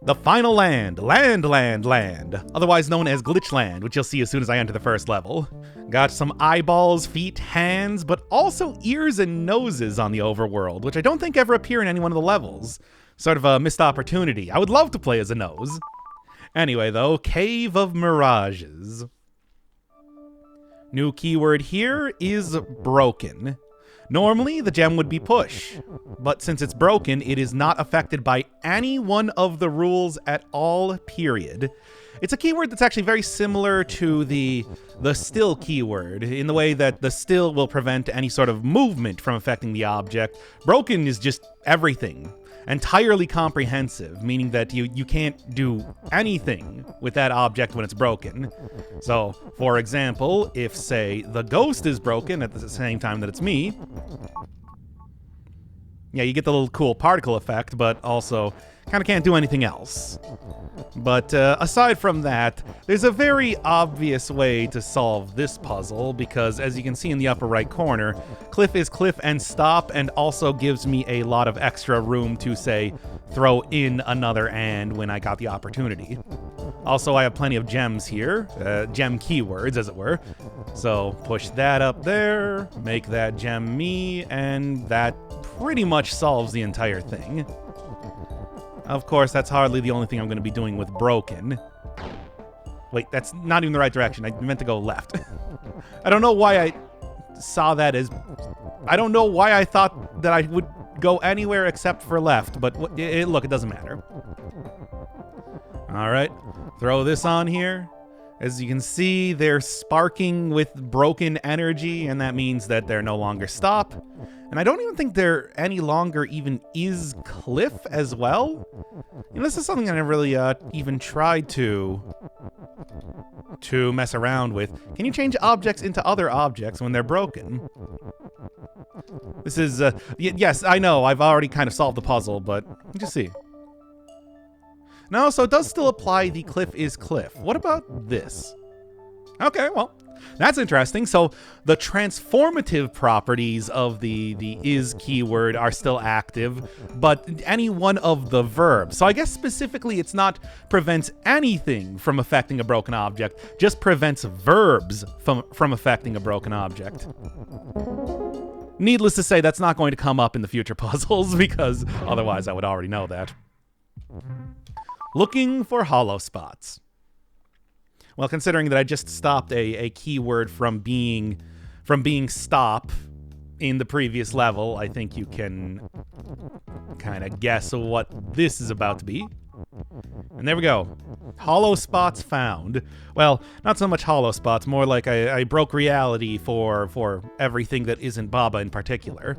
The final land, land, otherwise known as Glitchland, which you'll see as soon as I enter the first level. Got some eyeballs, feet, hands, but also ears and noses on the overworld, which I don't think ever appear in any one of the levels. Sort of a missed opportunity. I would love to play as a nose. Anyway though, Cave of Mirages. New keyword here is broken. Normally, the gem would be push, but since it's broken, it is not affected by any one of the rules at all, period. It's a keyword that's actually very similar to the still keyword, in the way that the still will prevent any sort of movement from affecting the object. Broken is just everything. Entirely comprehensive, meaning that you can't do anything with that object when it's broken. So, for example, if, say, the ghost is broken at the same time that it's me, yeah, you get the little cool particle effect, but also kind of can't do anything else. But aside from that, there's a very obvious way to solve this puzzle, because as you can see in the upper right corner, cliff is cliff and stop, and also gives me a lot of extra room to, say, throw in another and when I got the opportunity. Also, I have plenty of gems here, gem keywords, as it were. So push that up there, make that gem me, and that pretty much solves the entire thing. Of course, that's hardly the only thing I'm going to be doing with broken. Wait, that's not even the right direction. I meant to go left. I don't know why I saw that as... I don't know why I thought that I would go anywhere except for left, but look, it doesn't matter. All right, throw this on here. As you can see, they're sparking with broken energy, and that means that they're no longer stop. And I don't even think there any longer even is cliff as well. You know, this is something I never really even tried to mess around with. Can you change objects into other objects when they're broken? This is, yes, I know, I've already kind of solved the puzzle, but just see. No, so it does still apply the cliff is cliff. What about this? Okay, well, that's interesting. So the transformative properties of the is keyword are still active, but any one of the verbs. So I guess specifically it's not prevents anything from affecting a broken object, just prevents verbs from affecting a broken object. Needless to say, that's not going to come up in the future puzzles, because otherwise I would already know that. Looking for hollow spots. Well, considering that I just stopped a keyword from being stop in the previous level, I think you can kind of guess what this is about to be. And there we go. Hollow spots found. Well, not so much hollow spots, more like I broke reality for everything that isn't Baba in particular.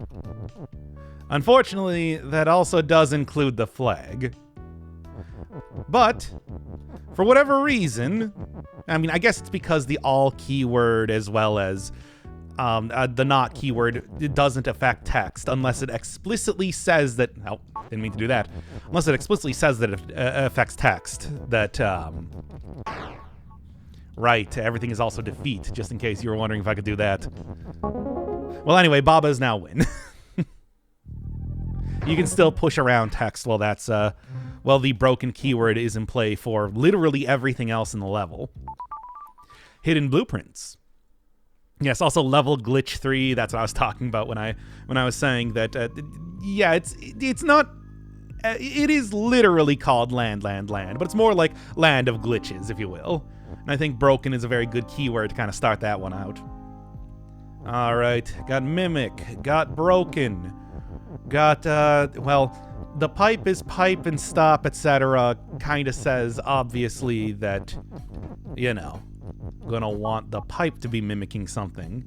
Unfortunately, that also does include the flag. But, for whatever reason, I mean, I guess it's because the all keyword as well as the not keyword, it doesn't affect text unless it explicitly says that, oh, didn't mean to do that, unless it explicitly says that it affects text, that, right, everything is also defeat, just in case you were wondering if I could do that. Well, anyway, Baba's now win. You can still push around text while that's, well, the broken keyword is in play for literally everything else in the level. Hidden blueprints. Yes, also level glitch 3. That's what I was talking about when I was saying that. Yeah, it's not. It is literally called land, but it's more like land of glitches, if you will. And I think broken is a very good keyword to kind of start that one out. All right, got mimic, got broken, got well. The pipe is pipe and stop, etc. kind of says, obviously, that, you know, gonna want the pipe to be mimicking something.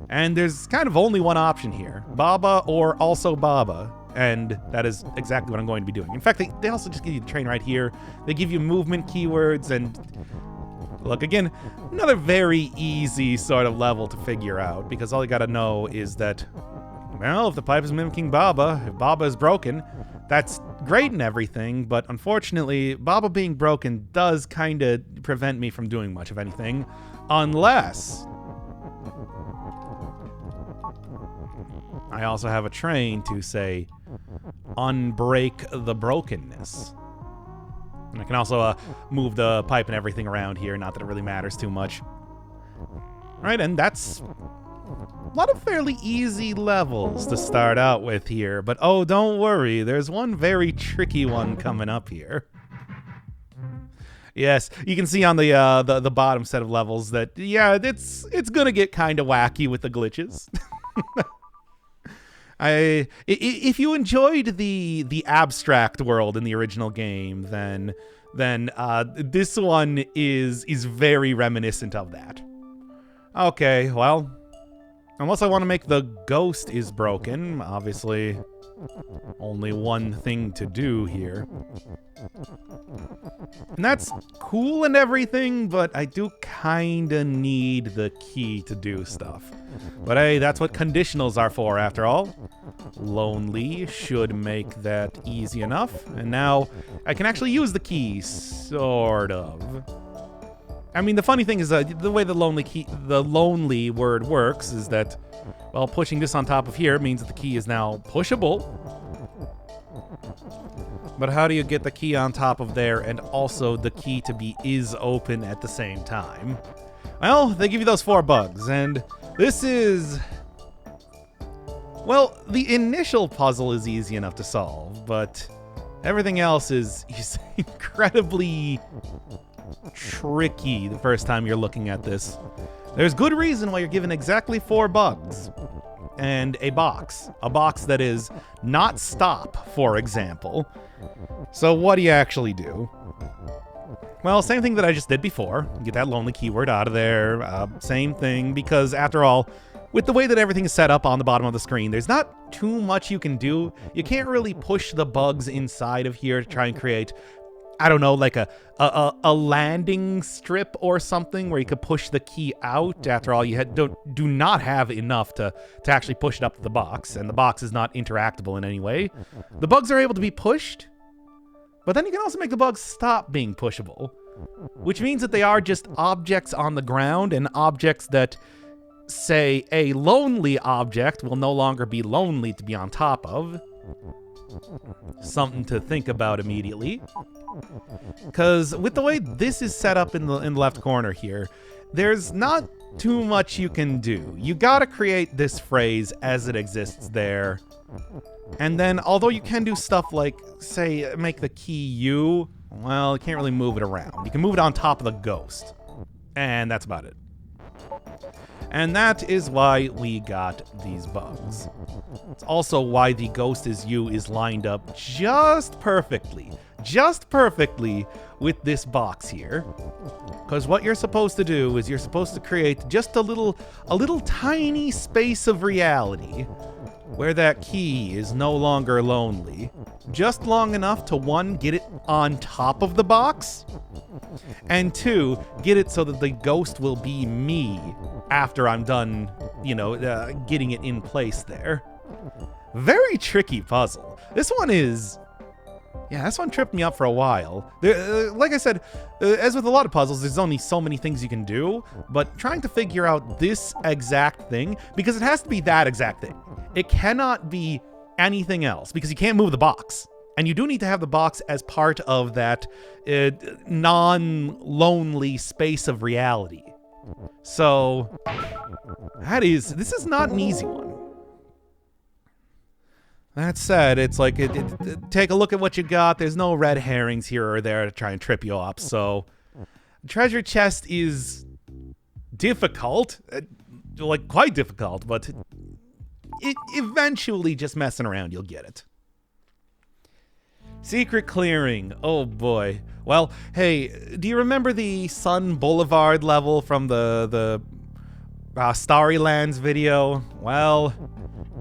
And there's kind of only one option here. Baba or also Baba. And that is exactly what I'm going to be doing. In fact, they also just give you the train right here. They give you movement keywords and... Look, again, another very easy sort of level to figure out, because all you gotta know is that, well, if the pipe is mimicking Baba, if Baba is broken, that's great and everything, but unfortunately, Baba being broken does kind of prevent me from doing much of anything, unless I also have a train to, say, unbreak the brokenness. And I can also move the pipe and everything around here. Not that it really matters too much. All right, and that's a lot of fairly easy levels to start out with here. But oh, don't worry. There's one very tricky one coming up here. Yes, you can see on the bottom set of levels that, yeah, it's gonna get kind of wacky with the glitches. If you enjoyed the abstract world in the original game, then this one is very reminiscent of that. Okay, well, unless I want to make the ghost is broken, obviously only one thing to do here. And that's cool and everything, but I do kinda need the key to do stuff. But hey, that's what conditionals are for, after all. Lonely should make that easy enough. And now I can actually use the key, sort of. I mean, the funny thing is the way the lonely word works is that, well, pushing this on top of here means that the key is now pushable. But how do you get the key on top of there and also the key to be is open at the same time? Well, they give you those 4 bugs, and this is... Well, the initial puzzle is easy enough to solve, but everything else is incredibly tricky the first time you're looking at this. There's good reason why you're given exactly 4 bugs. And a box that is not stop, for example. So what do you actually do? Well, same thing that I just did before. Get that lonely keyword out of there. Same thing, because after all, with the way that everything is set up on the bottom of the screen, there's not too much you can do. You can't really push the bugs inside of here to try and create, I don't know, like a landing strip or something where you could push the key out. After all, you do not have enough to actually push it up to the box, and the box is not interactable in any way. The bugs are able to be pushed, but then you can also make the bugs stop being pushable, which means that they are just objects on the ground, and objects that, say, a lonely object will no longer be lonely to be on top of. Something to think about immediately. Because with the way this is set up in the left corner here, there's not too much you can do. You gotta create this phrase as it exists there. And then, although you can do stuff like, say, make the key U, well, you can't really move it around. You can move it on top of the ghost. And that's about it. And that is why we got these bugs. It's also why the ghost is you is lined up just perfectly with this box here. Because what you're supposed to do is you're supposed to create just a little tiny space of reality where that key is no longer lonely. Just long enough to, 1, get it on top of the box, and 2, get it so that the ghost will be me after I'm done, getting it in place there. Very tricky puzzle. This one tripped me up for a while. Like I said, as with a lot of puzzles, there's only so many things you can do, but trying to figure out this exact thing, because it has to be that exact thing. It cannot be anything else, because you can't move the box. And you do need to have the box as part of that non-lonely space of reality. So, this is not an easy one. That said, it's like, take a look at what you got. There's no red herrings here or there to try and trip you up. So, treasure chest is difficult, quite difficult, but it eventually, just messing around, you'll get it. Secret clearing. Oh boy. Well, hey, do you remember the Sun Boulevard level from the Starry Lands video? Well,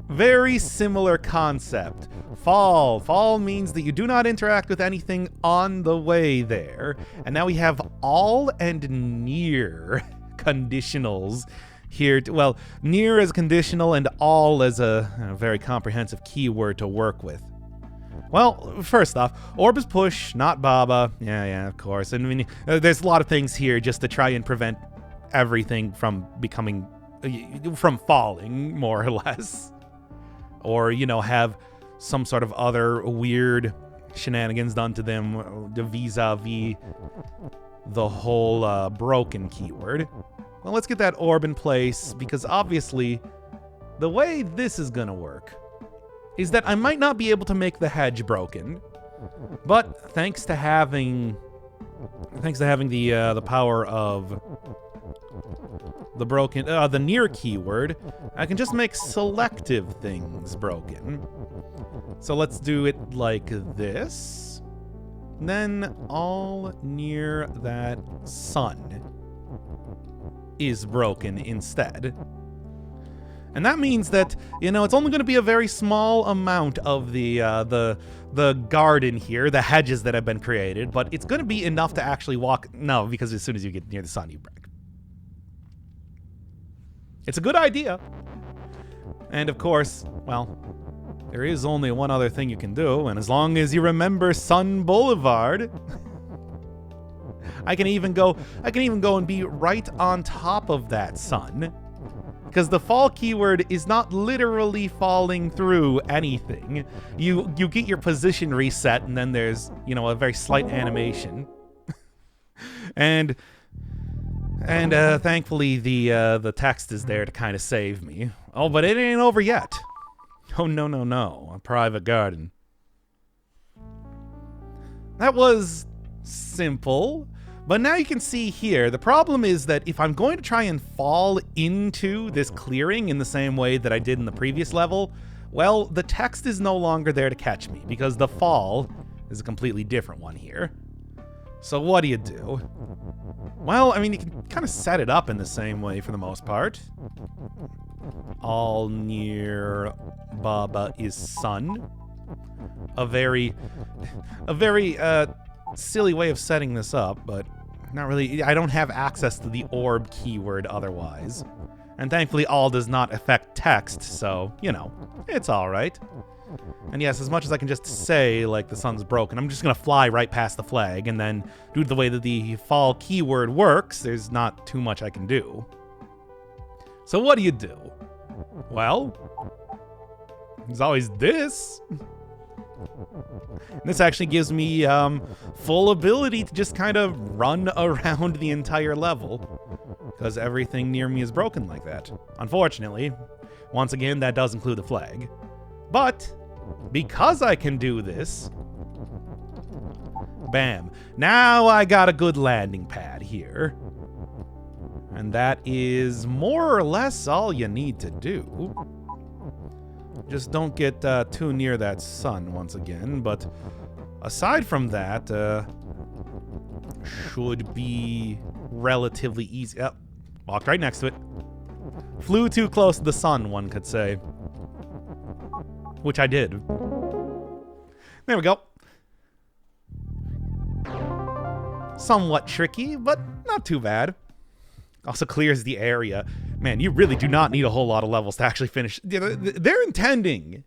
very similar concept. Fall. Fall means that you do not interact with anything on the way there. And now we have all and near conditionals here. Well, near as conditional and all as a very comprehensive keyword to work with. Well, first off, orb is push, not Baba. Yeah, of course. And I mean, there's a lot of things here just to try and prevent everything from falling, more or less. Or, have some sort of other weird shenanigans done to them vis-a-vis the whole broken keyword. Well, let's get that orb in place, because obviously the way this is gonna work is that I might not be able to make the hedge broken, but thanks to having the power of the near keyword, I can just make selective things broken. So let's do it like this. Then all near that sun is broken instead. And that means that, you know, it's only going to be a very small amount of the garden here, the hedges that have been created, but it's going to be enough to actually walk. No, because as soon as you get near the sun, you break. It's a good idea. And of course, well, there is only one other thing you can do, and as long as you remember Sun Boulevard, I can even go and be right on top of that sun. Because the fall keyword is not literally falling through anything. You get your position reset, and then there's, you know, a very slight animation. and thankfully the text is there to kind of save me. Oh, but it ain't over yet. Oh, no. A private garden. That was simple. But now you can see here, the problem is that if I'm going to try and fall into this clearing in the same way that I did in the previous level, well, the text is no longer there to catch me, because the fall is a completely different one here. So what do you do? Well, I mean, you can kind of set it up in the same way for the most part. All near Baba is sun. A very silly way of setting this up, but not really. I don't have access to the orb keyword otherwise. And thankfully all does not affect text, so, you know, it's alright. And yes, as much as I can just say, like, the sun's broken, I'm just gonna fly right past the flag, and then due to the way that the fall keyword works, there's not too much I can do. So what do? Well, there's always this. This actually gives me full ability to just kind of run around the entire level, because everything near me is broken like that. Unfortunately, once again, that does include the flag. But because I can do this, bam, now I got a good landing pad here. And that is more or less all you need to do. Just don't get too near that sun once again, but aside from that, should be relatively easy. Oh, walked right next to it. Flew too close to the sun, one could say. Which I did. There we go. Somewhat tricky, but not too bad. Also clears the area. Man, you really do not need a whole lot of levels to actually finish. They're intending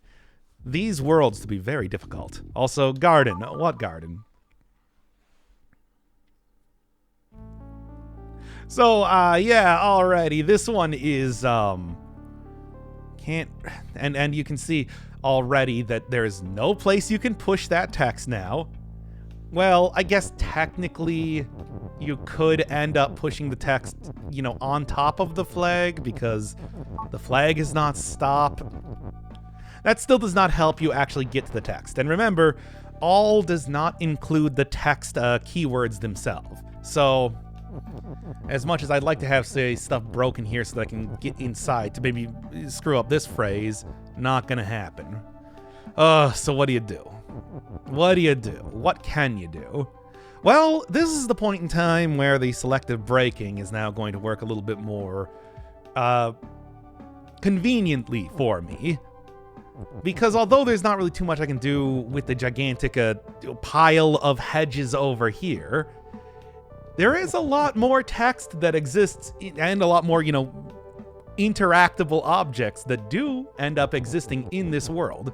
these worlds to be very difficult. Also, garden. What garden? So, yeah, alrighty. This one is, can't... And you can see already that there's no place you can push that text now. Well, I guess technically you could end up pushing the text, you know, on top of the flag, because the flag is not stop. That still does not help you actually get to the text. And remember, all does not include the text keywords themselves. So, as much as I'd like to have, say, stuff broken here so that I can get inside to maybe screw up this phrase, not gonna happen. So what do you do? What do you do? What can you do? Well, this is the point in time where the selective braking is now going to work a little bit more conveniently for me. Because although there's not really too much I can do with the gigantic pile of hedges over here, there is a lot more text that exists and a lot more, you know, interactable objects that do end up existing in this world.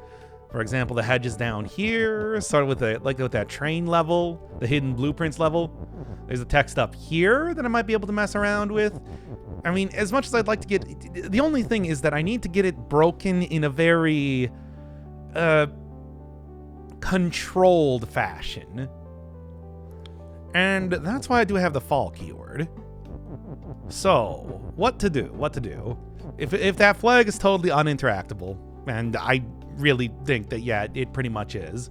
For example, the hedges down here, started with with that train level, the hidden blueprints level. There's a text up here that I might be able to mess around with. I mean, as much as I'd like to get, the only thing is that I need to get it broken in a very controlled fashion. And that's why I do have the fall keyword. So, what to do? What to do? If that flag is totally uninteractable, and I really think that, yeah, it pretty much is,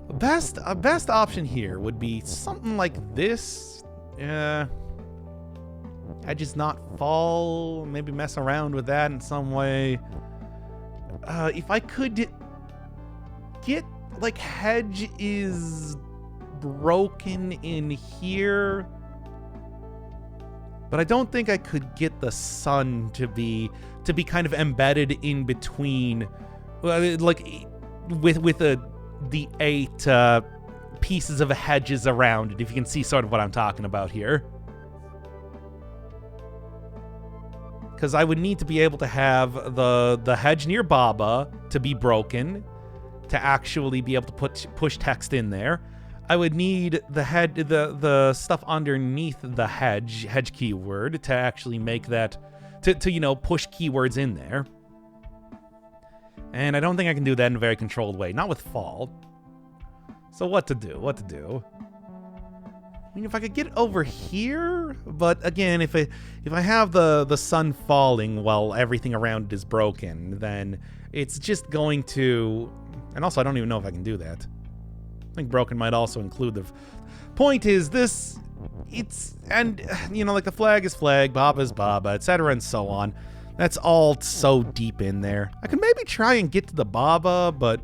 a best option here would be something like this. Hedges not fall, maybe mess around with that in some way. If I could get, like, hedge is broken in here, but I don't think I could get the sun to be kind of embedded in between, like with the 8 pieces of hedges around it, if you can see sort of what I'm talking about here. Because I would need to be able to have the hedge near Baba to be broken to actually be able to push text in there. I would need the stuff underneath the hedge keyword to actually make that to you know, push keywords in there. And I don't think I can do that in a very controlled way, not with fall. So what to do? What to do? I mean, if I could get over here, but again, if I have the sun falling while everything around it is broken, then it's just going to, and also I don't even know if I can do that. I think broken might also include the point is this, it's, and you know, like the flag is flag, Baba is Baba, etc. and so on. That's all so deep in there. I could maybe try and get to the Baba, but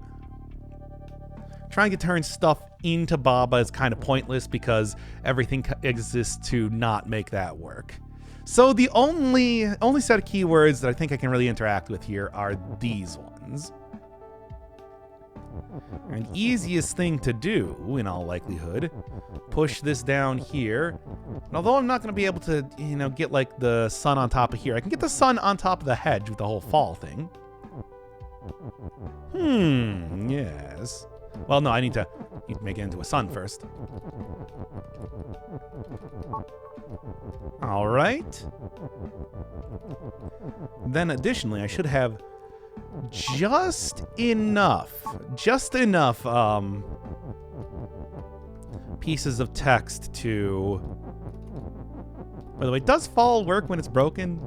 trying to turn stuff into Baba is kind of pointless because everything exists to not make that work. So the only set of keywords that I think I can really interact with here are these ones. And easiest thing to do, in all likelihood, push this down here. And although I'm not going to be able to, you know, get like the sun on top of here, I can get the sun on top of the hedge with the whole fall thing. Yes. Well, no, I need to make it into a sun first. All right. Then additionally, I should have just enough pieces of text to, by the way, does fall work when it's broken?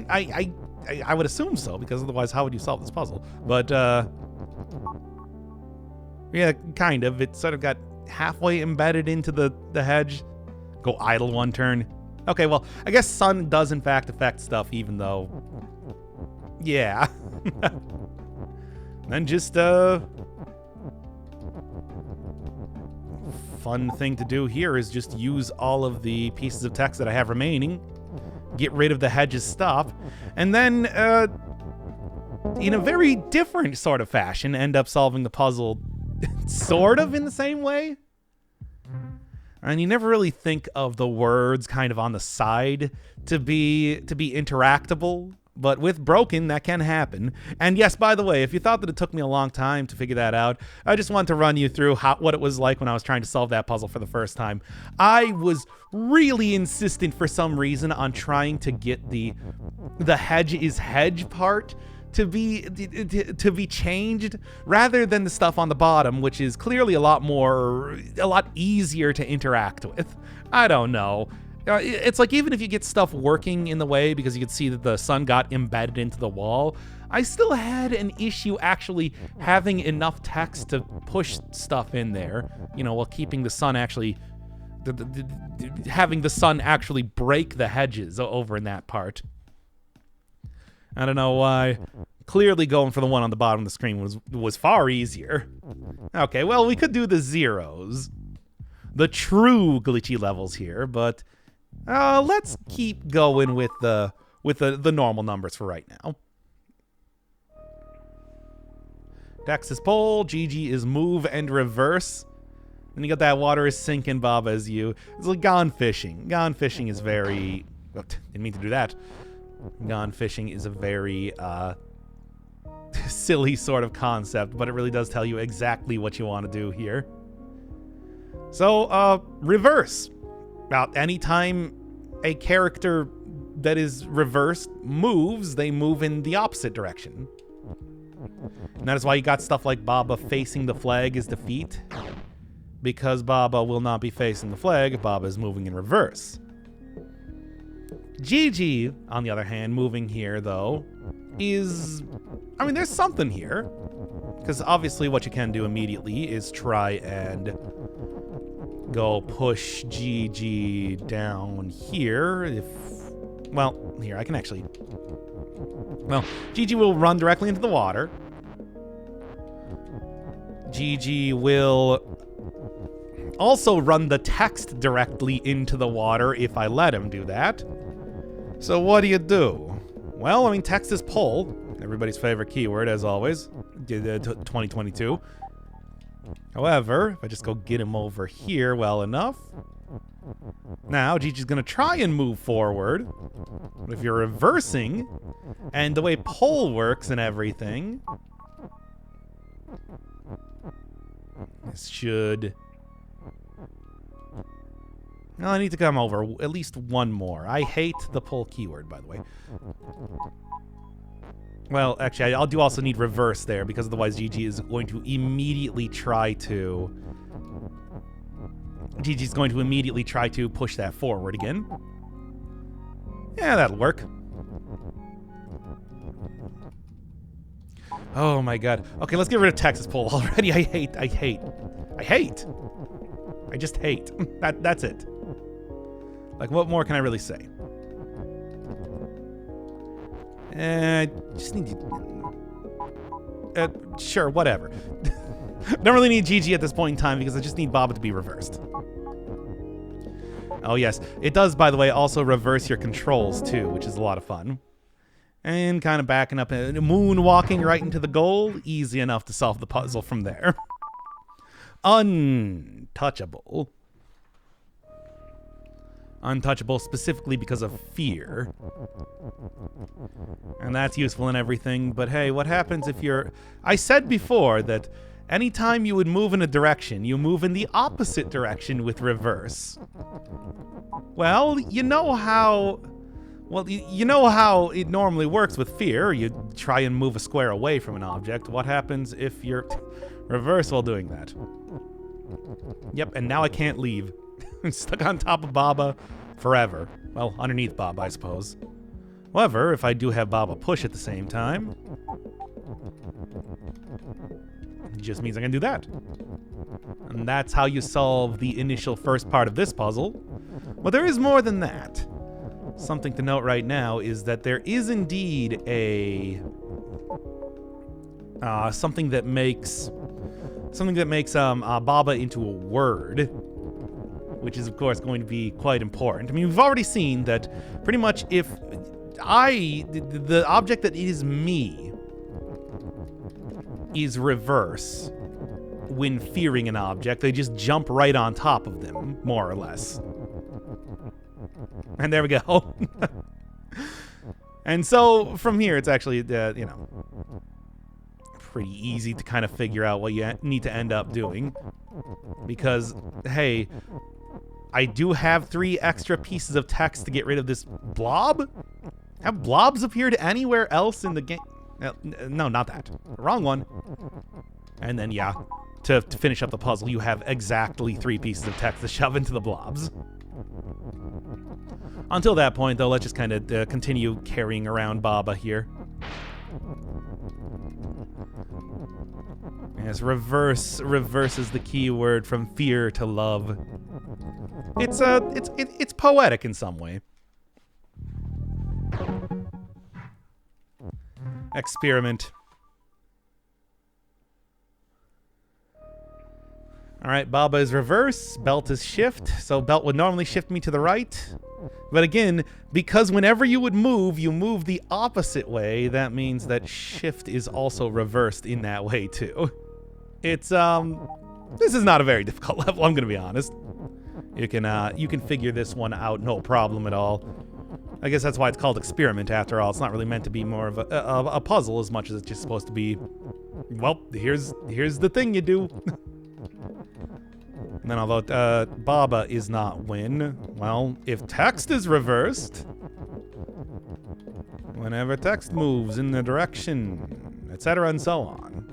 I would assume so, because otherwise how would you solve this puzzle? But yeah, kind of. It sort of got halfway embedded into the hedge. Go idle one turn. Okay, well, I guess sun does in fact affect stuff, even though, yeah. Then just fun thing to do here is just use all of the pieces of text that I have remaining, get rid of the hedge's stuff, and then in a very different sort of fashion end up solving the puzzle sort of in the same way. And you never really think of the words kind of on the side to be interactable, but with broken, that can happen. And yes, by the way, if you thought that it took me a long time to figure that out, I just wanted to run you through what it was like when I was trying to solve that puzzle for the first time. I was really insistent for some reason on trying to get the hedge is hedge part to be changed rather than the stuff on the bottom, which is clearly a lot easier to interact with. I don't know. It's like, even if you get stuff working in the way because you could see that the sun got embedded into the wall, I still had an issue actually having enough text to push stuff in there, you know, while keeping the sun actually, having the sun actually break the hedges over in that part. I don't know why. Clearly going for the one on the bottom of the screen was far easier. Okay, well, we could do the zeros. The true glitchy levels here, but let's keep going with the normal numbers for right now. Dex is pull, GG is move and reverse. Then you got that water is sinking, Bob, as you. It's like gone fishing. Gone fishing is very... Oh, didn't mean to do that. Gone fishing is a very silly sort of concept, but it really does tell you exactly what you want to do here. So, reverse. Anytime a character that is reversed moves, they move in the opposite direction. And that is why you got stuff like Baba facing the flag is defeat. Because Baba will not be facing the flag, Baba is moving in reverse. Gigi, on the other hand, moving here, though, is... I mean, there's something here. Because obviously what you can do immediately is try and go push Gigi down here. If... Well, here, I can actually... Well, Gigi will run directly into the water. Gigi will also run the text directly into the water if I let him do that. So what do? Well, I mean, text is pull. Everybody's favorite keyword, as always. 2022. However, if I just go get him over here well enough. Now, Gigi's going to try and move forward. But if you're reversing, and the way pull works and everything, this should... Well, I need to come over at least one more. I hate the pull keyword, by the way. Well, actually, I do also need reverse there, because otherwise Gigi is going to immediately try to... Gigi's going to immediately try to push that forward again. Yeah, that'll work. Oh my god. Okay, let's get rid of Texas pull already. I just hate. That's it. Like, what more can I really say? Just need to... sure, whatever. Don't really need Gigi at this point in time because I just need Baba to be reversed. Oh yes, it does, by the way, also reverse your controls too, which is a lot of fun. And kind of backing up and moonwalking right into the goal. Easy enough to solve the puzzle from there. Untouchable. Untouchable specifically because of fear. And that's useful in everything, but hey, what happens if you're... I said before that anytime you would move in a direction, you move in the opposite direction with reverse. Well, you know how... Well, you know how it normally works with fear. You try and move a square away from an object. What happens if you're reverse while doing that? Yep, and now I can't leave. I'm stuck on top of Baba forever. Well, underneath Baba, I suppose. However, if I do have Baba push at the same time, it just means I can do that. And that's how you solve the initial first part of this puzzle. But there is more than that. Something to note right now is that there is indeed a something that makes Baba into a word, which is of course going to be quite important. I mean, we've already seen that pretty much if the object that is me is reverse when fearing an object, they just jump right on top of them, more or less. And there we go. And so from here, it's actually, you know, pretty easy to kind of figure out what you need to end up doing. Because, hey, I do have 3 extra pieces of text to get rid of this blob. Have blobs appeared anywhere else in the game? No, not that. Wrong one. And then, yeah, to finish up the puzzle, you have exactly 3 pieces of text to shove into the blobs. Until that point, though, let's just kind of continue carrying around Baba here. Yes, reverse is the key word from fear to love. It's poetic in some way. Experiment. All right, Baba is reverse, belt is shift, so belt would normally shift me to the right. But again, because whenever you would move, you move the opposite way, that means that shift is also reversed in that way too. It's, this is not a very difficult level, I'm gonna be honest. You can figure this one out, no problem at all. I guess that's why it's called experiment after all. It's not really meant to be more of a puzzle as much as it's just supposed to be, well, here's the thing you do. And then although Baba is not win, well, if text is reversed, whenever text moves in the direction etc., and so on.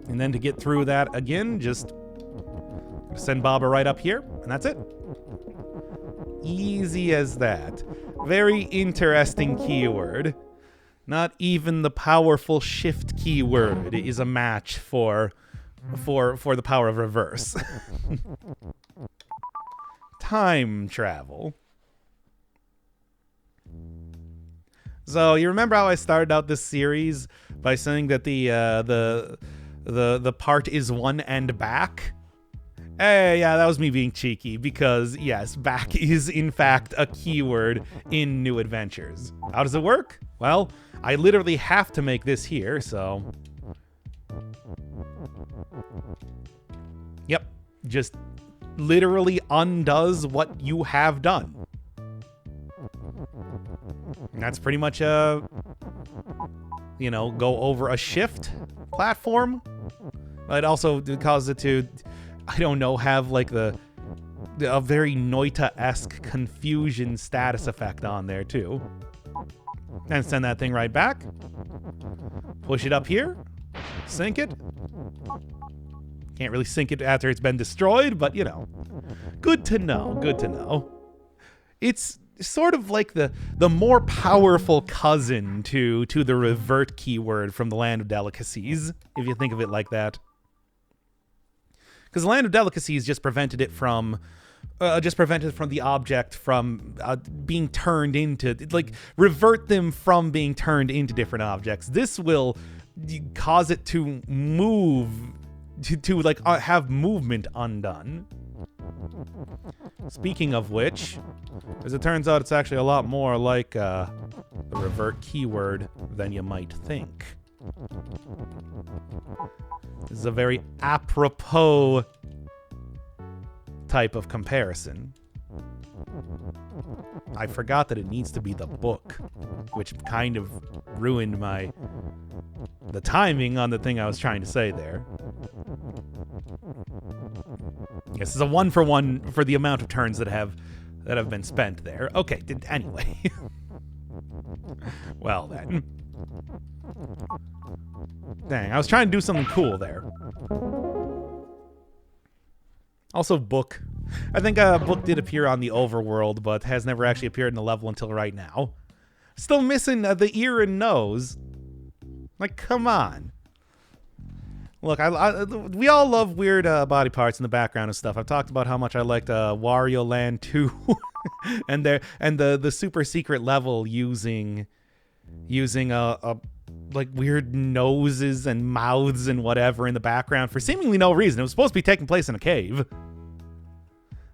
And then to get through that again, just send Baba right up here, and that's it. Easy as that. Very interesting keyword. Not even the powerful shift keyword is a match for the power of reverse. Time travel. So you remember how I started out this series by saying that the part is one and back? Hey, yeah, that was me being cheeky because yes, back is in fact a keyword in New Adventures. How does it work? Well, I literally have to make this here, so yep, just literally undoes what you have done. And that's pretty much go over a shift platform. It also causes it to, I don't know, have like a very Noita-esque confusion status effect on there too. And send that thing right back. Push it up here. Sink it. Can't really sink it after it's been destroyed, but good to know, good to know. It's sort of like the more powerful cousin to the revert keyword from the Land of Delicacies, if you think of it like that. Because the Land of Delicacies just prevented it from the object from being turned into, like, revert them from being turned into different objects. This will cause it to move, to have movement undone. Speaking of which, as it turns out, it's actually a lot more like the revert keyword than you might think. This is a very apropos type of comparison. I forgot that it needs to be the book, which kind of ruined the timing on the thing I was trying to say there. This is a 1-for-1 for the amount of turns that have been spent there. Okay, anyway. Well then. Dang, I was trying to do something cool there. Also, book. I think book did appear on the overworld, but has never actually appeared in the level until right now. Still missing the ear and nose. Like, come on. Look, we all love weird body parts in the background and stuff. I've talked about how much I liked Wario Land 2 and the super secret level using like weird noses and mouths and whatever in the background for seemingly no reason. It was supposed to be taking place in a cave.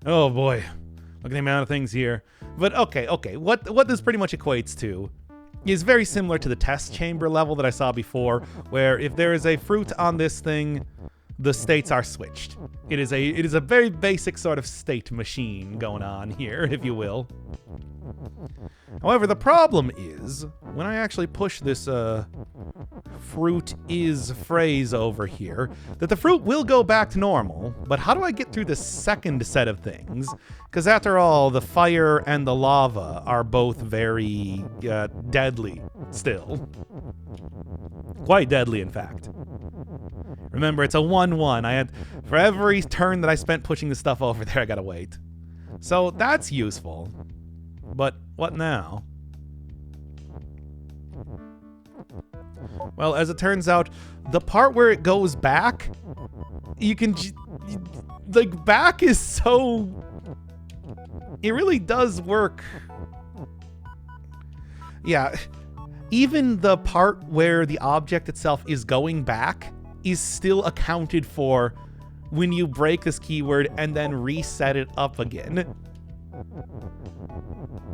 Oh boy, look at the amount of things here. But okay, what this pretty much equates to is very similar to the test chamber level that I saw before, where if there is a fruit on this thing, the states are switched. It is a very basic sort of state machine going on here, if you will. However, the problem is, when I actually push this fruit is phrase over here, that the fruit will go back to normal, but how do I get through the second set of things? Because after all, the fire and the lava are both very deadly still. Quite deadly, in fact. Remember, it's a 1-1. For every turn that I spent pushing the stuff over there, I gotta wait. So that's useful. But what now? Well, as it turns out, the part where it goes back, you can like, back is so, it really does work. Yeah, even the part where the object itself is going back is still accounted for when you break this keyword and then reset it up again.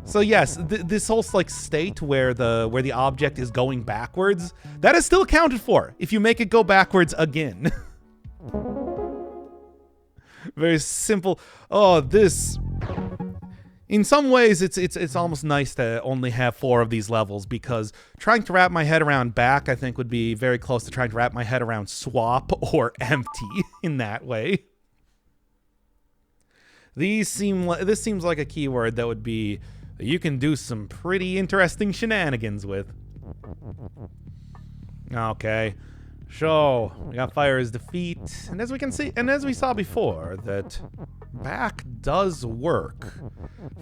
So yes, this whole like state where the object is going backwards, that is still accounted for if you make it go backwards again. Very simple. Oh, this. In some ways, it's almost nice to only have 4 of these levels, because trying to wrap my head around back, I think, would be very close to trying to wrap my head around swap or empty in that way. This seems like a keyword that would be, you can do some pretty interesting shenanigans with. Okay. So, we got fire is defeat, and as we can see, and as we saw before, that back does work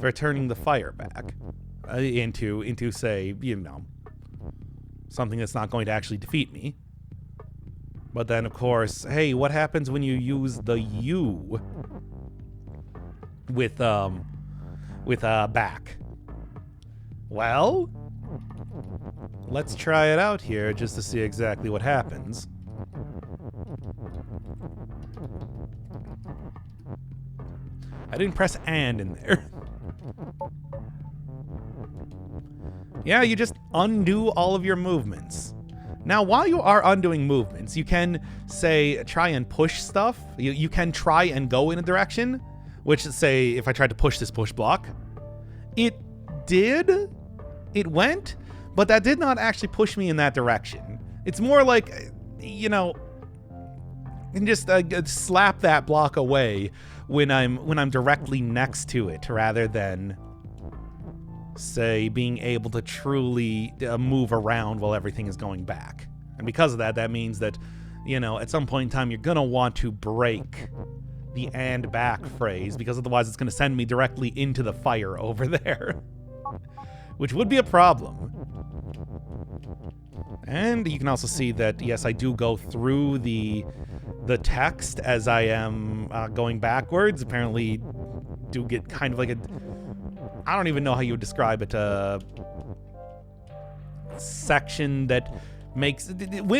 for turning the fire back into say, you know, something that's not going to actually defeat me. But then, of course, hey, what happens when you use the U with back? Well, let's try it out here just to see exactly what happens. I didn't press and in there. Yeah, you just undo all of your movements. Now, while you are undoing movements, you can, say, try and push stuff. You can try and go in a direction, which, say, if I tried to push this push block, it went, but that did not actually push me in that direction. It's more like, you know, you can just slap that block away when I'm directly next to it, rather than, say, being able to truly move around while everything is going back. And because of that, that means that, you know, at some point in time, you're gonna want to break the and back phrase, because otherwise it's gonna send me directly into the fire over there. Which would be a problem. And you can also see that, yes, I do go through the text as I am going backwards. Apparently do get kind of like a, I don't even know how you would describe it, section that makes,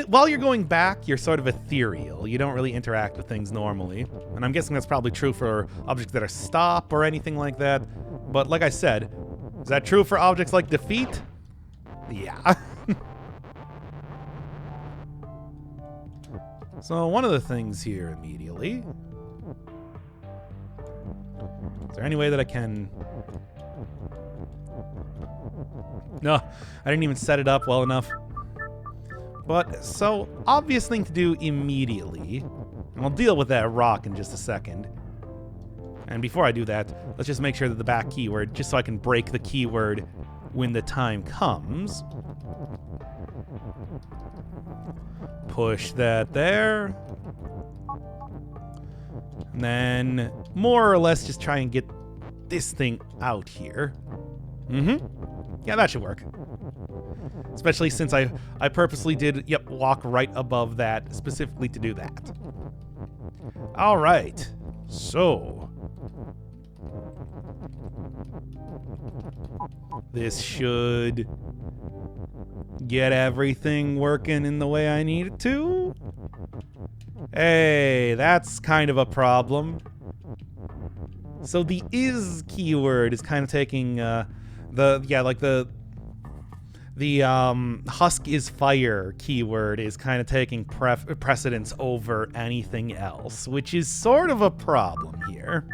while you're going back, you're sort of ethereal. You don't really interact with things normally. And I'm guessing that's probably true for objects that are stop or anything like that. But like I said, is that true for objects like defeat? Yeah. So one of the things here immediately. Is there any way that I can... No, I didn't even set it up well enough. But, so, obvious thing to do immediately. And I'll deal with that rock in just a second. And before I do that, let's just make sure that the back keyword, just so I can break the keyword when the time comes. Push that there. And then, more or less, just try and get this thing out here. Yeah, that should work. Especially since I purposely did, walk right above that, specifically to do that. All right. So, this should get everything working in the way I need it to. Hey, that's kind of a problem. So the is keyword is kind of taking the husk is fire keyword is kind of taking precedence over anything else, which is sort of a problem here.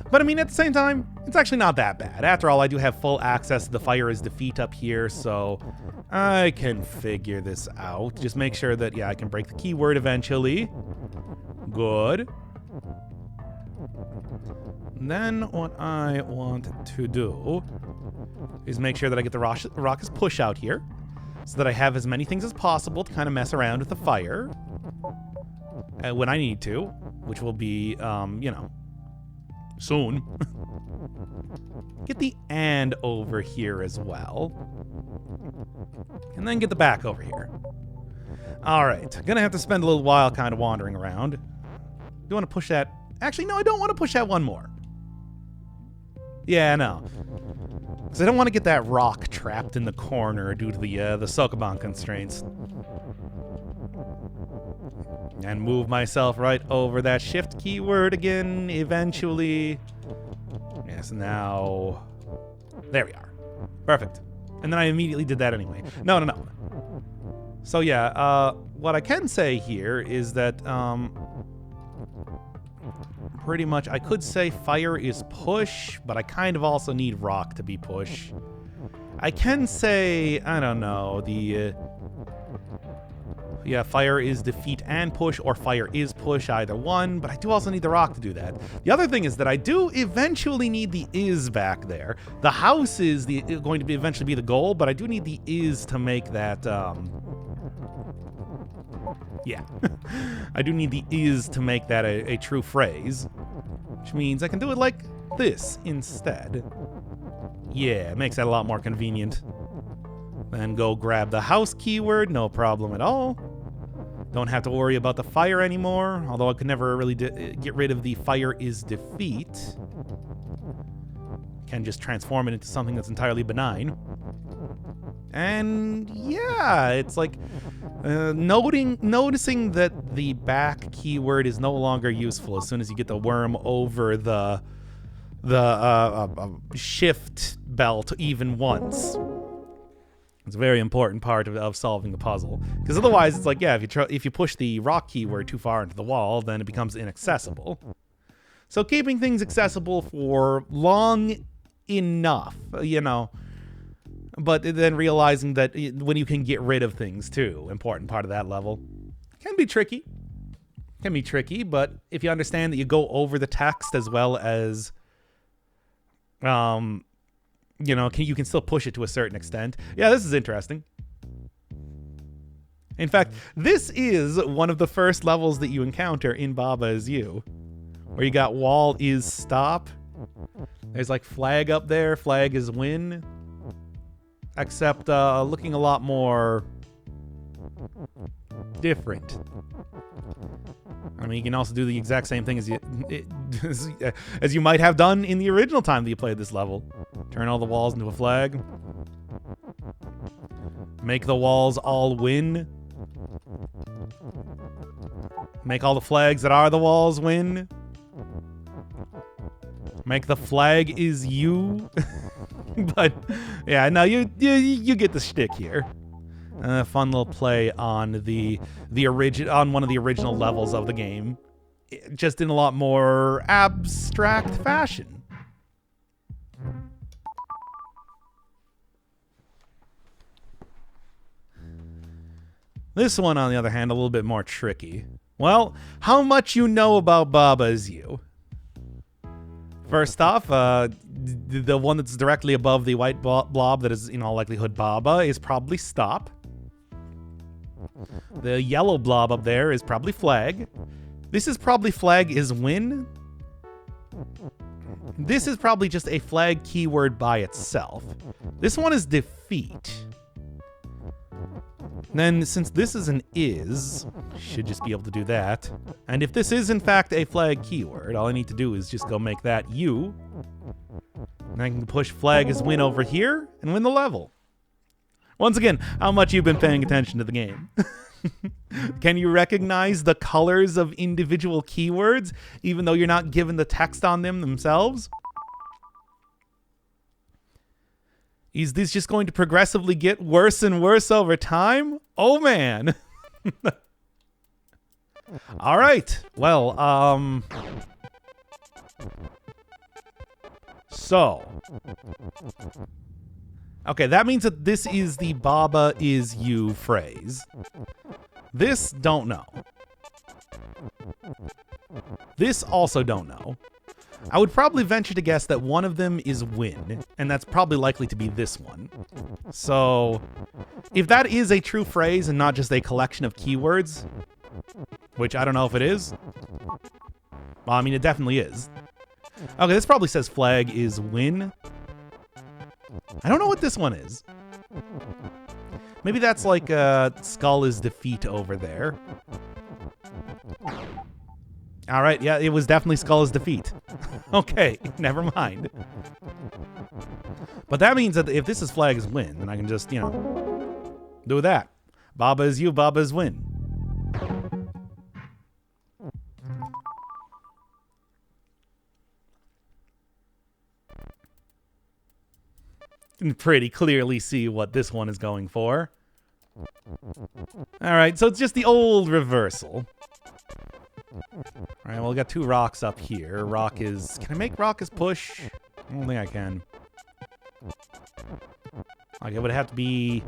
But I mean, at the same time, it's actually not that bad. After all, I do have full access to the fire is defeat up here, so I can figure this out. Just make sure that, I can break the keyword eventually. Good. Then what I want to do is make sure that I get the rockets push out here, so that I have as many things as possible to kind of mess around with the fire when I need to, which will be, soon. Get the and over here as well. And then get the back over here. Alright, gonna have to spend a little while kind of wandering around. Do you want to push that? Actually, no, I don't want to push that one more. Yeah, no. Because I don't want to get that rock trapped in the corner due to the Sokoban constraints. And move myself right over that shift keyword again, eventually. Yes, now... There we are. Perfect. And then I immediately did that anyway. No. So yeah, what I can say here is that, pretty much, I could say fire is push, but I kind of also need rock to be push. I can say, I don't know, fire is defeat and push, or fire is push, either one, but I do also need the rock to do that. The other thing is that I do eventually need the is back there. The house is going to eventually be the goal, but I do need the is to make that, Yeah. I do need the is to make that a true phrase. Which means I can do it like this instead. Yeah, it makes that a lot more convenient. Then go grab the house keyword, no problem at all. Don't have to worry about the fire anymore, although I could never really get rid of the fire is defeat. Can just transform it into something that's entirely benign. And yeah, it's like noticing that the back keyword is no longer useful as soon as you get the worm over the shift belt even once. It's a very important part of solving the puzzle, because otherwise it's like, yeah, if you push the rock keyword too far into the wall, then it becomes inaccessible. So keeping things accessible for long enough, you know, but then realizing that when you can get rid of things too, important part of that level, can be tricky. Can be tricky, but if you understand that you go over the text as well as, you know, you can still push it to a certain extent. Yeah, this is interesting. In fact, this is one of the first levels that you encounter in Baba Is You, where you got wall is stop. There's like flag up there. Flag is win. Except looking a lot more different. I mean, you can also do the exact same thing as you might have done in the original time that you played this level. Turn all the walls into a flag. Make the walls all win. Make all the flags that are the walls win. Make the flag is you. But yeah, no, you get the shtick here. Fun little play on on one of the original levels of the game, just in a lot more abstract fashion. This one, on the other hand, a little bit more tricky. Well, how much you know about Baba Is You? First off, the one that's directly above the white blob that is in all likelihood Baba is probably stop. The yellow blob up there is probably flag. This is probably flag is win. This is probably just a flag keyword by itself. This one is defeat. Then, since this is an is, should just be able to do that. And if this is in fact a flag keyword, all I need to do is just go make that U. And I can push flag is win over here and win the level. Once again, how much you've been paying attention to the game. Can you recognize the colors of individual keywords, even though you're not given the text on them themselves? Is this just going to progressively get worse and worse over time? Oh, man. All right. Well, so. Okay, that means that this is the Baba Is You phrase. This, don't know. This also don't know. I would probably venture to guess that one of them is win, and that's probably likely to be this one. So, if that is a true phrase and not just a collection of keywords, which I don't know if it is. Well, I mean, it definitely is. Okay, this probably says flag is win. I don't know what this one is. Maybe that's like skull is defeat over there. All right, yeah, it was definitely skull is defeat. Okay, never mind. But that means that if this is flag is win, then I can just, you know, do that. Baba is you, Baba is win. You can pretty clearly see what this one is going for. All right, so it's just the old reversal. All right, well, we got two rocks up here. Rock is... Can I make rock as push? I don't think I can. Like, it would have to be...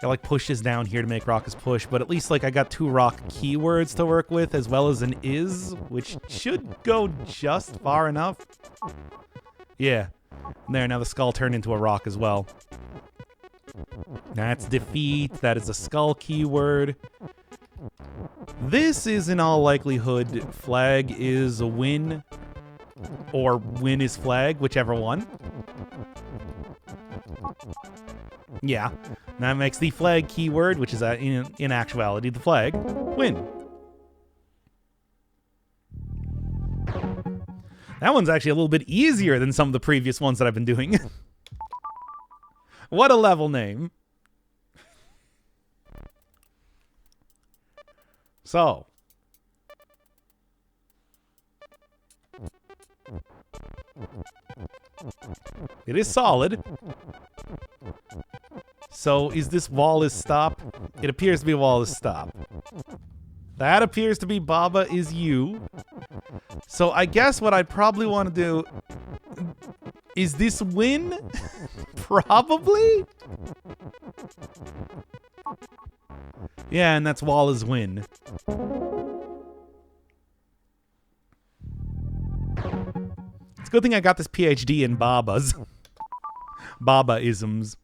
I like push this down here to make rock as push, but at least, like, I got two rock keywords to work with, as well as an is, which should go just far enough. Yeah. There, now the skull turned into a rock as well. That's defeat. That is a skull keyword. This is in all likelihood flag is a win, or win is flag, whichever one. Yeah, that makes the flag keyword, which is in actuality the flag, win. That one's actually a little bit easier than some of the previous ones that I've been doing. What a level name. So. It is solid. So is this wall is stop? It appears to be a wall is stop. That appears to be Baba is you. So I guess what I'd probably want to do... Is this win? Probably? Yeah, and that's wall is win. It's a good thing I got this PhD in Babas. Baba-isms.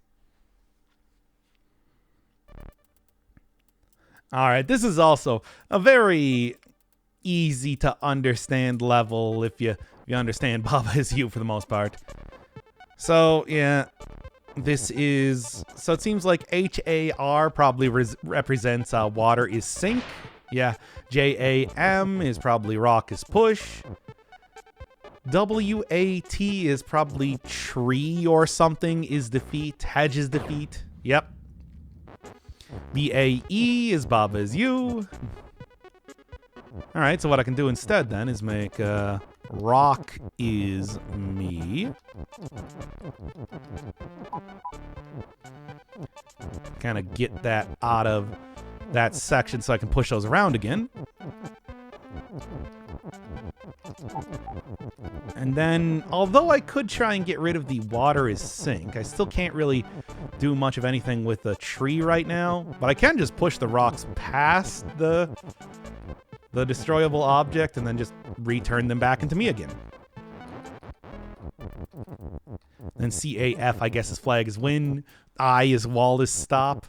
Alright, this is also a very easy to understand level if you understand Baba is you for the most part. So, yeah, this is... So it seems like HAR probably represents water is sink. Yeah, JAM is probably rock is push. WAT is probably tree or something is defeat. Hedge is defeat. Yep. BAE is Baba is you. Alright, so what I can do instead then is make rock is me. Kind of get that out of that section so I can push those around again. And then, although I could try and get rid of the water is sink, I still can't really do much of anything with the tree right now. But I can just push the rocks past the destroyable object and then just return them back into me again. Then CAF, I guess, is flag is win. I is wall is stop.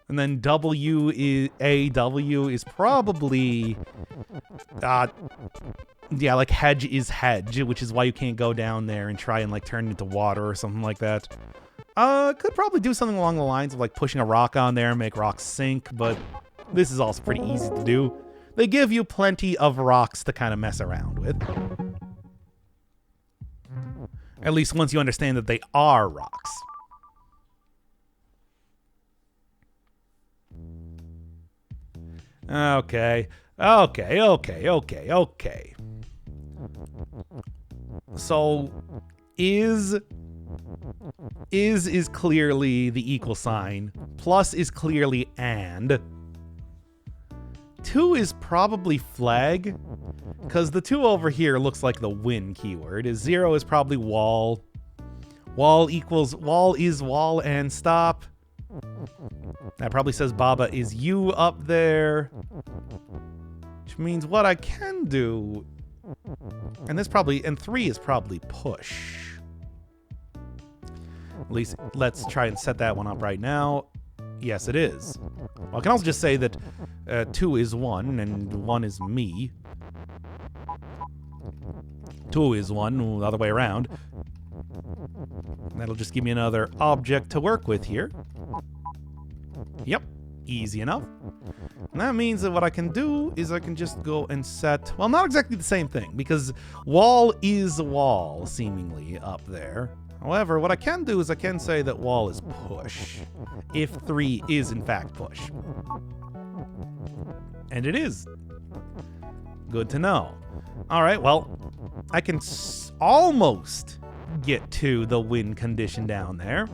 And then W is AW is probably yeah, like hedge is hedge, which is why you can't go down there and try and like turn it into water or something like that. Could probably do something along the lines of like pushing a rock on there and make rocks sink, but this is also pretty easy to do. They give you plenty of rocks to kind of mess around with. At least once you understand that they are rocks. Okay. So, is clearly the equal sign. Plus is clearly and. 2 is probably flag, because the 2 over here looks like the win keyword. 0 is probably wall. Wall equals wall is wall and stop. That probably says Baba is you up there. Which means what I can do... And 3 is probably push. At least let's try and set that one up right now. Yes, it is. Well, I can also just say that 2 is 1 and 1 is me. 2 is 1, the other way around. That'll just give me another object to work with here. Yep, easy enough. And that means that what I can do is I can just go and set... Well, not exactly the same thing, because wall is wall, seemingly, up there. However, what I can do is I can say that wall is push, if 3 is in fact push. And it is. Good to know. Alright, well, I can almost get to the win condition down there.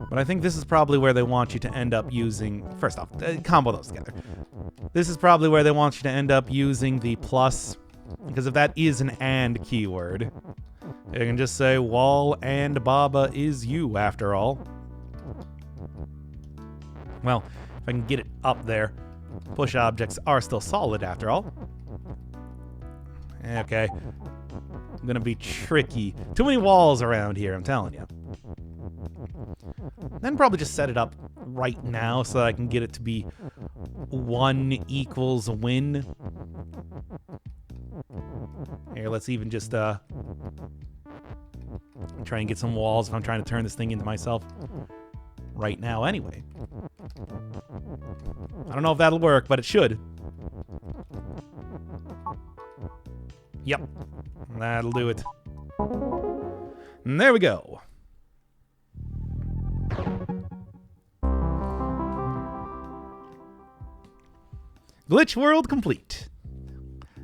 But I think this is probably where they want you to end up using... First off, combo those together. This is probably where they want you to end up using the plus, because if that is an and keyword, you can just say wall and Baba is you, after all. Well, if I can get it up there. Push objects are still solid, after all. Okay. Gonna be tricky. Too many walls around here, I'm telling you. Then probably just set it up right now so that I can get it to be 1 equals win. Here, let's even just try and get some walls if I'm trying to turn this thing into myself right now anyway. I don't know if that'll work, but it should. Yep, that'll do it. And there we go. Glitch world complete.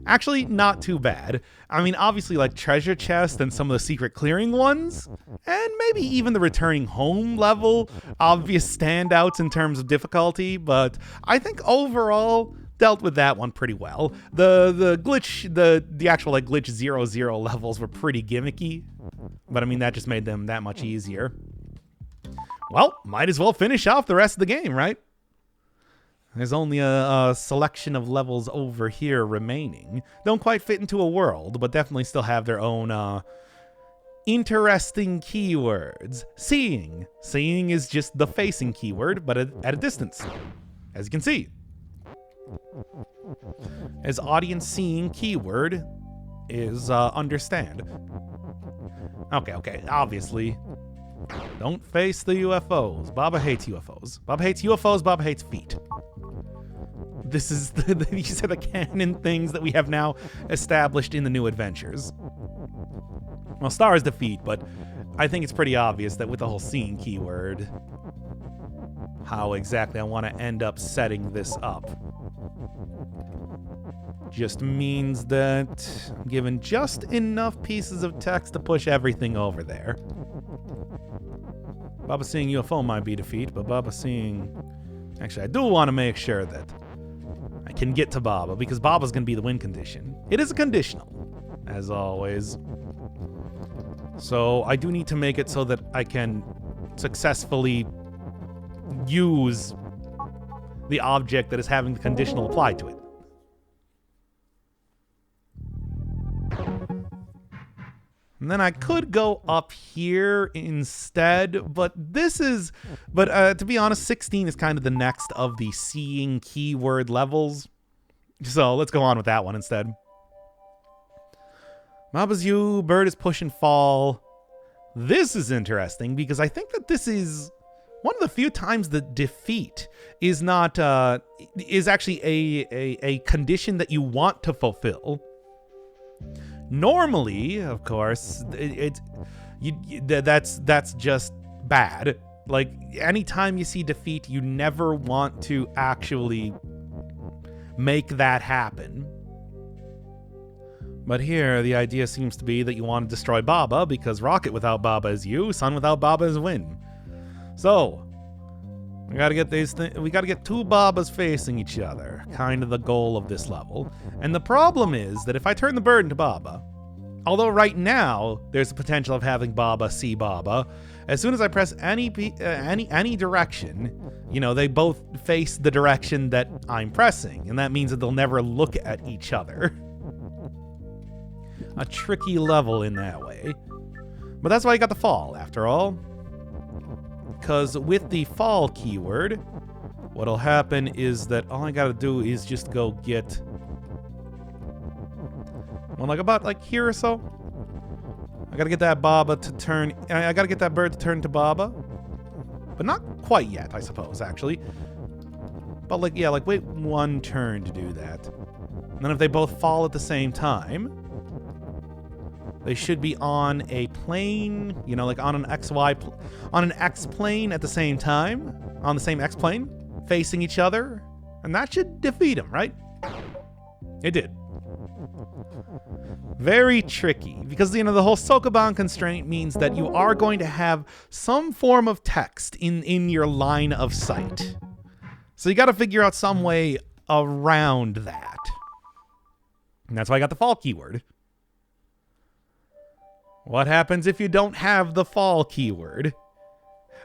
Actually, not too bad. I mean, obviously, like treasure chest and some of the secret clearing ones, and maybe even the returning home level, obvious standouts in terms of difficulty, but I think overall dealt with that one pretty well. The glitch, the actual like glitch 0-0 levels were pretty gimmicky, but I mean that just made them that much easier. Well, might as well finish off the rest of the game, right? There's only a selection of levels over here remaining. Don't quite fit into a world, but definitely still have their own interesting keywords. Seeing. Seeing is just the facing keyword, but at a distance, as you can see. As audience seeing keyword is understand. Okay, obviously. Don't face the UFOs. Baba hates UFOs. Baba hates UFOs, Baba hates feet. These are the canon things that we have now established in the new adventures. Well, stars defeat, but I think it's pretty obvious that with the whole seeing keyword, how exactly I want to end up setting this up. Just means that I'm given just enough pieces of text to push everything over there. Baba seeing UFO might be defeat, but Baba seeing... Actually, I do want to make sure that I can get to Baba, because Baba's going to be the win condition. It is a conditional, as always. So I do need to make it so that I can successfully use the object that is having the conditional applied to it. And then I could go up here instead, but to be honest, 16 is kind of the next of the seeing keyword levels. So let's go on with that one instead. Baba's you, bird is push and fall. This is interesting because I think that this is one of the few times that defeat is not, is actually a condition that you want to fulfill. Normally, of course, that's just bad. Like, anytime you see defeat, you never want to actually make that happen. But here, the idea seems to be that you want to destroy Baba, because rocket without Baba is you, sun without Baba is win. So, we gotta get we gotta get 2 Babas facing each other, kind of the goal of this level. And the problem is that if I turn the bird into Baba, although right now there's the potential of having Baba see Baba, as soon as I press any direction, you know, they both face the direction that I'm pressing, and that means that they'll never look at each other. A tricky level in that way. But that's why I got the fall, after all. Because with the fall keyword, what'll happen is that all I gotta do is just go get... well, like about like here or so. I gotta get that Baba to turn... I gotta get that bird to turn to Baba. But not quite yet, I suppose, actually. But like, yeah, like wait 1 turn to do that. And then if they both fall at the same time, they should be on a plane, you know, like on an on an X plane at the same time, on the same X plane, facing each other, and that should defeat them, right? It did. Very tricky, because, you know, the whole Sokoban constraint means that you are going to have some form of text in your line of sight. So you got to figure out some way around that. And that's why I got the fall keyword. What happens if you don't have the fall keyword?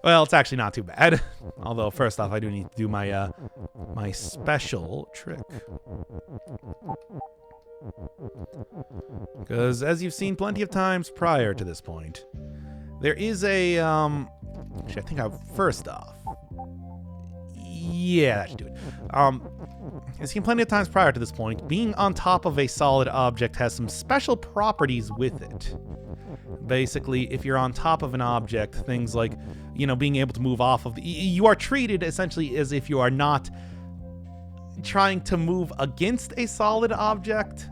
Well, it's actually not too bad. Although, first off, I do need to do my my special trick. Because, as you've seen plenty of times prior to this point, there is a, actually, I think first off, yeah, that should do it. as seen plenty of times prior to this point, being on top of a solid object has some special properties with it. Basically, if you're on top of an object, things like, you know, being able to move off of you are treated essentially as if you are not trying to move against a solid object.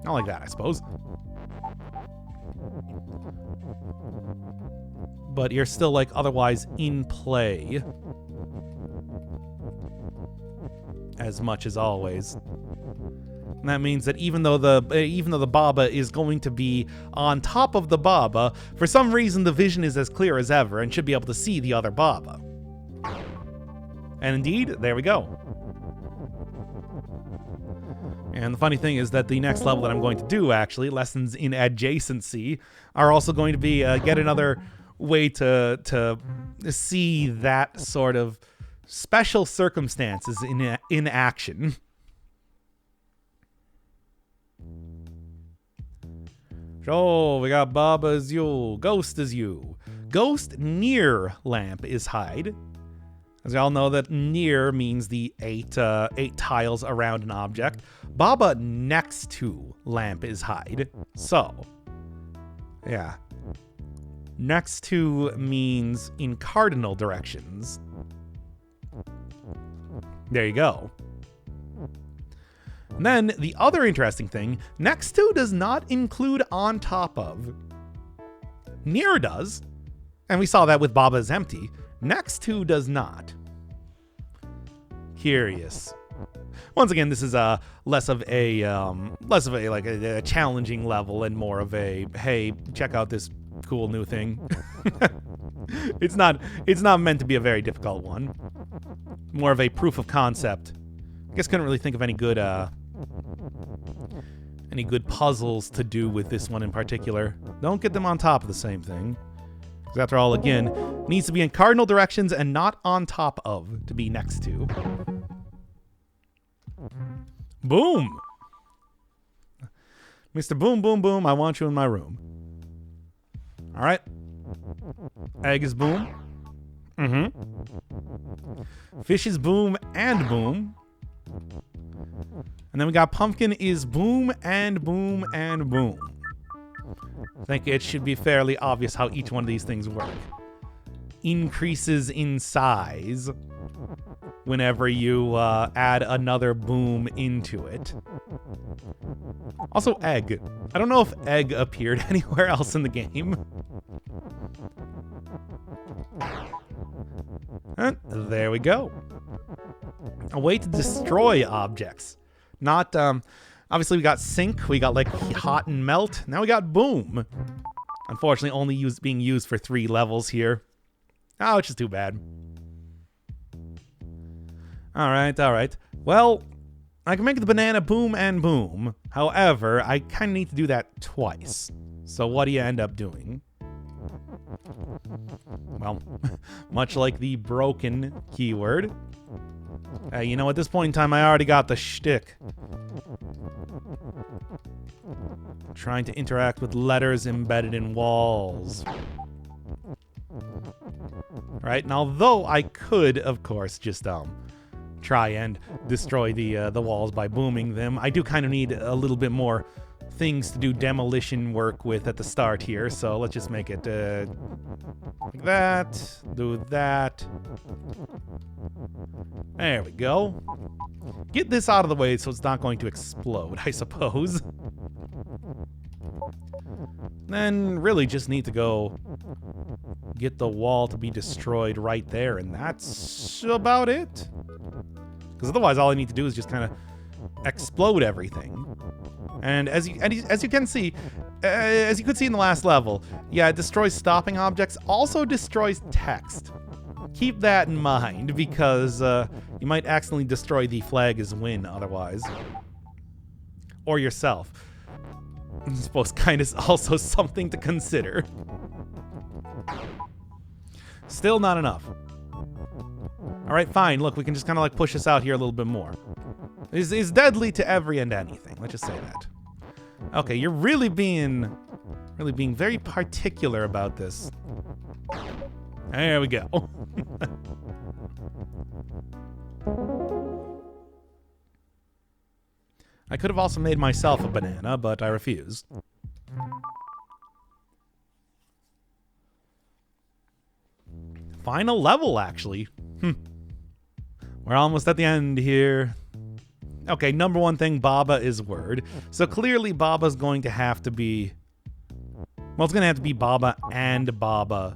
Not like that, I suppose. But you're still, like, otherwise in play. As much as always. And that means that even though the Baba is going to be on top of the Baba, for some reason the vision is as clear as ever and should be able to see the other Baba. And indeed, there we go. And the funny thing is that the next level that I'm going to do, actually, lessons in adjacency, are also going to be yet another way to see that sort of special circumstances in action. So, we got Baba as you, Ghost as you. Ghost near lamp is hide. As we all know that near means the eight tiles around an object. Baba next to lamp is hide. So, yeah. Next to means in cardinal directions. There you go. And then the other interesting thing, next to does not include on top of. Near does, and we saw that with Baba is empty. Next to does not. Curious. Once again, this is less of a like a challenging level and more of a, hey, check out this cool new thing. It's not meant to be a very difficult one. More of a proof of concept. I guess couldn't really think of any good puzzles to do with this one in particular. Don't get them on top of the same thing. Because after all, again, it needs to be in cardinal directions and not on top of to be next to. Boom! Mr. Boom Boom Boom, I want you in my room. Alright. Egg is boom. Fish is boom and boom. And then we got pumpkin is boom and boom and boom. I think it should be fairly obvious how each one of these things work. Increases in size whenever you add another boom into it. Also, egg. I don't know if egg appeared anywhere else in the game. And there we go. A way to destroy objects. Not, obviously we got sink, we got like hot and melt, now we got boom. Unfortunately only being used for 3 levels here. Oh, which is too bad. Alright. Well, I can make the banana boom and boom. However, I kind of need to do that twice. So what do you end up doing? Well, much like the broken keyword. You know, at this point in time, I already got the shtick. Trying to interact with letters embedded in walls. Right, and although I could, of course, just try and destroy the walls by booming them, I do kind of need a little bit more things to do demolition work with at the start here, so let's just make it like that, do that. There we go. Get this out of the way so it's not going to explode, I suppose. Then really just need to go get the wall to be destroyed right there, and that's about it. Because otherwise all I need to do is just kind of explode everything. And as you can see, as you could see in the last level, yeah, it destroys stopping objects, also destroys text. Keep that in mind, because you might accidentally destroy the flag as win otherwise. Or yourself. I suppose kind of also something to consider. Still not enough. Alright, fine. Look, we can just kind of like push this out here a little bit more. Is deadly to every and anything. Let's just say that. Okay, you're really being very particular about this. There we go. I could have also made myself a banana, but I refused. Final level, actually. We're almost at the end here. Okay, number one thing, Baba is word. So clearly Baba's going to have to be... Well, it's going to have to be Baba and Baba.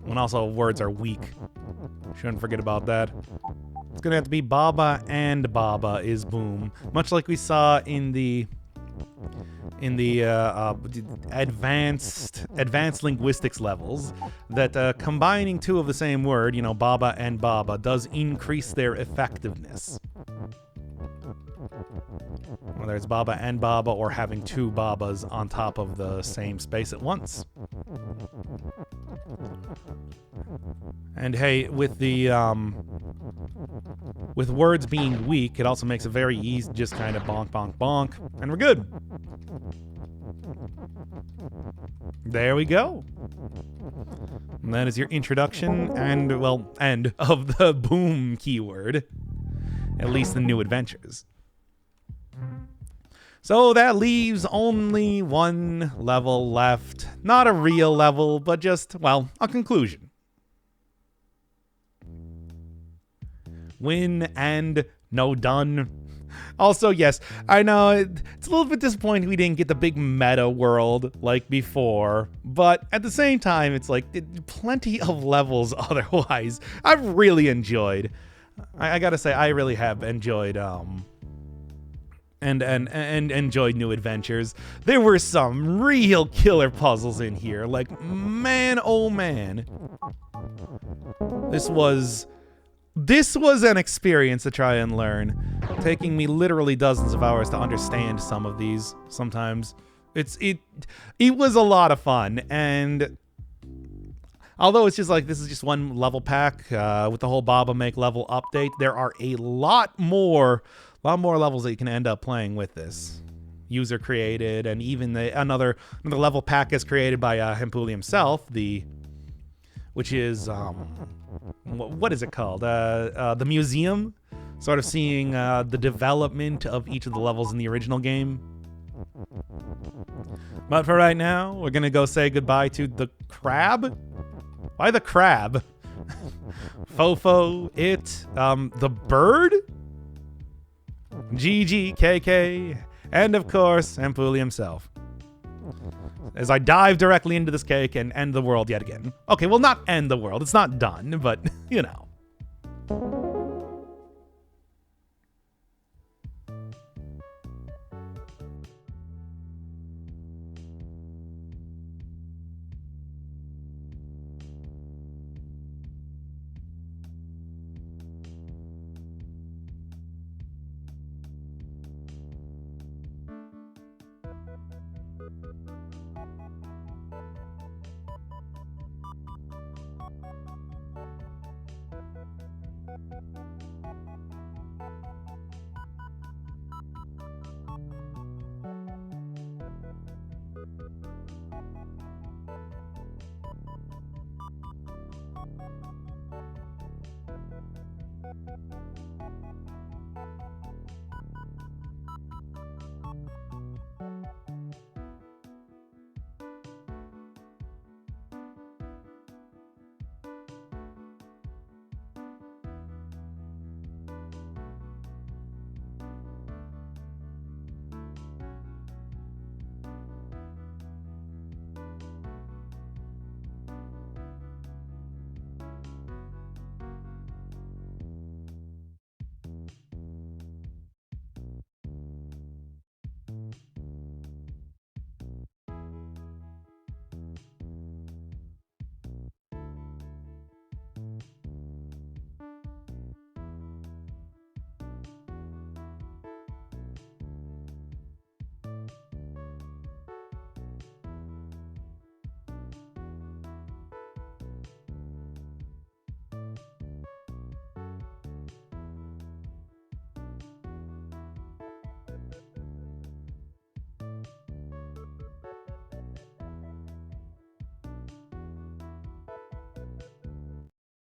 And also, words are weak. Shouldn't forget about that. It's going to have to be Baba and Baba is boom. Much like we saw in the advanced linguistics levels, that combining two of the same word, you know, Baba and Baba, does increase their effectiveness. Whether it's Baba and Baba or having two Babas on top of the same space at once. And hey, with the with words being weak, it also makes it very easy, just kind of bonk, bonk, bonk, and we're good. There we go. And that is your introduction and, well, end of the boom keyword. At least the new adventures. So that leaves only one level left. Not a real level, but just, well, a conclusion. Win and no done. Also, yes, I know it's a little bit disappointing we didn't get the big meta world like before, but at the same time, it's like plenty of levels otherwise. I've really enjoyed. I gotta say, I really have enjoyed and enjoyed new adventures. There were some real killer puzzles in here. Like, man, oh man. This was an experience to try and learn, taking me literally dozens of hours to understand some of these. Sometimes it was a lot of fun, and although it's just like this is just one level pack with the whole Baba Make level update, there are a lot more levels that you can end up playing with this. User created, and even another level pack is created by Hempuli himself, which is what is it called? The museum, sort of seeing the development of each of the levels in the original game. But for right now, we're gonna go say goodbye to the crab. Why the crab? Fofo, it, the bird, GG, KK, and of course, Hempuli himself. As I dive directly into this cake and end the world yet again. Okay, well, not end the world. It's not done, but, you know.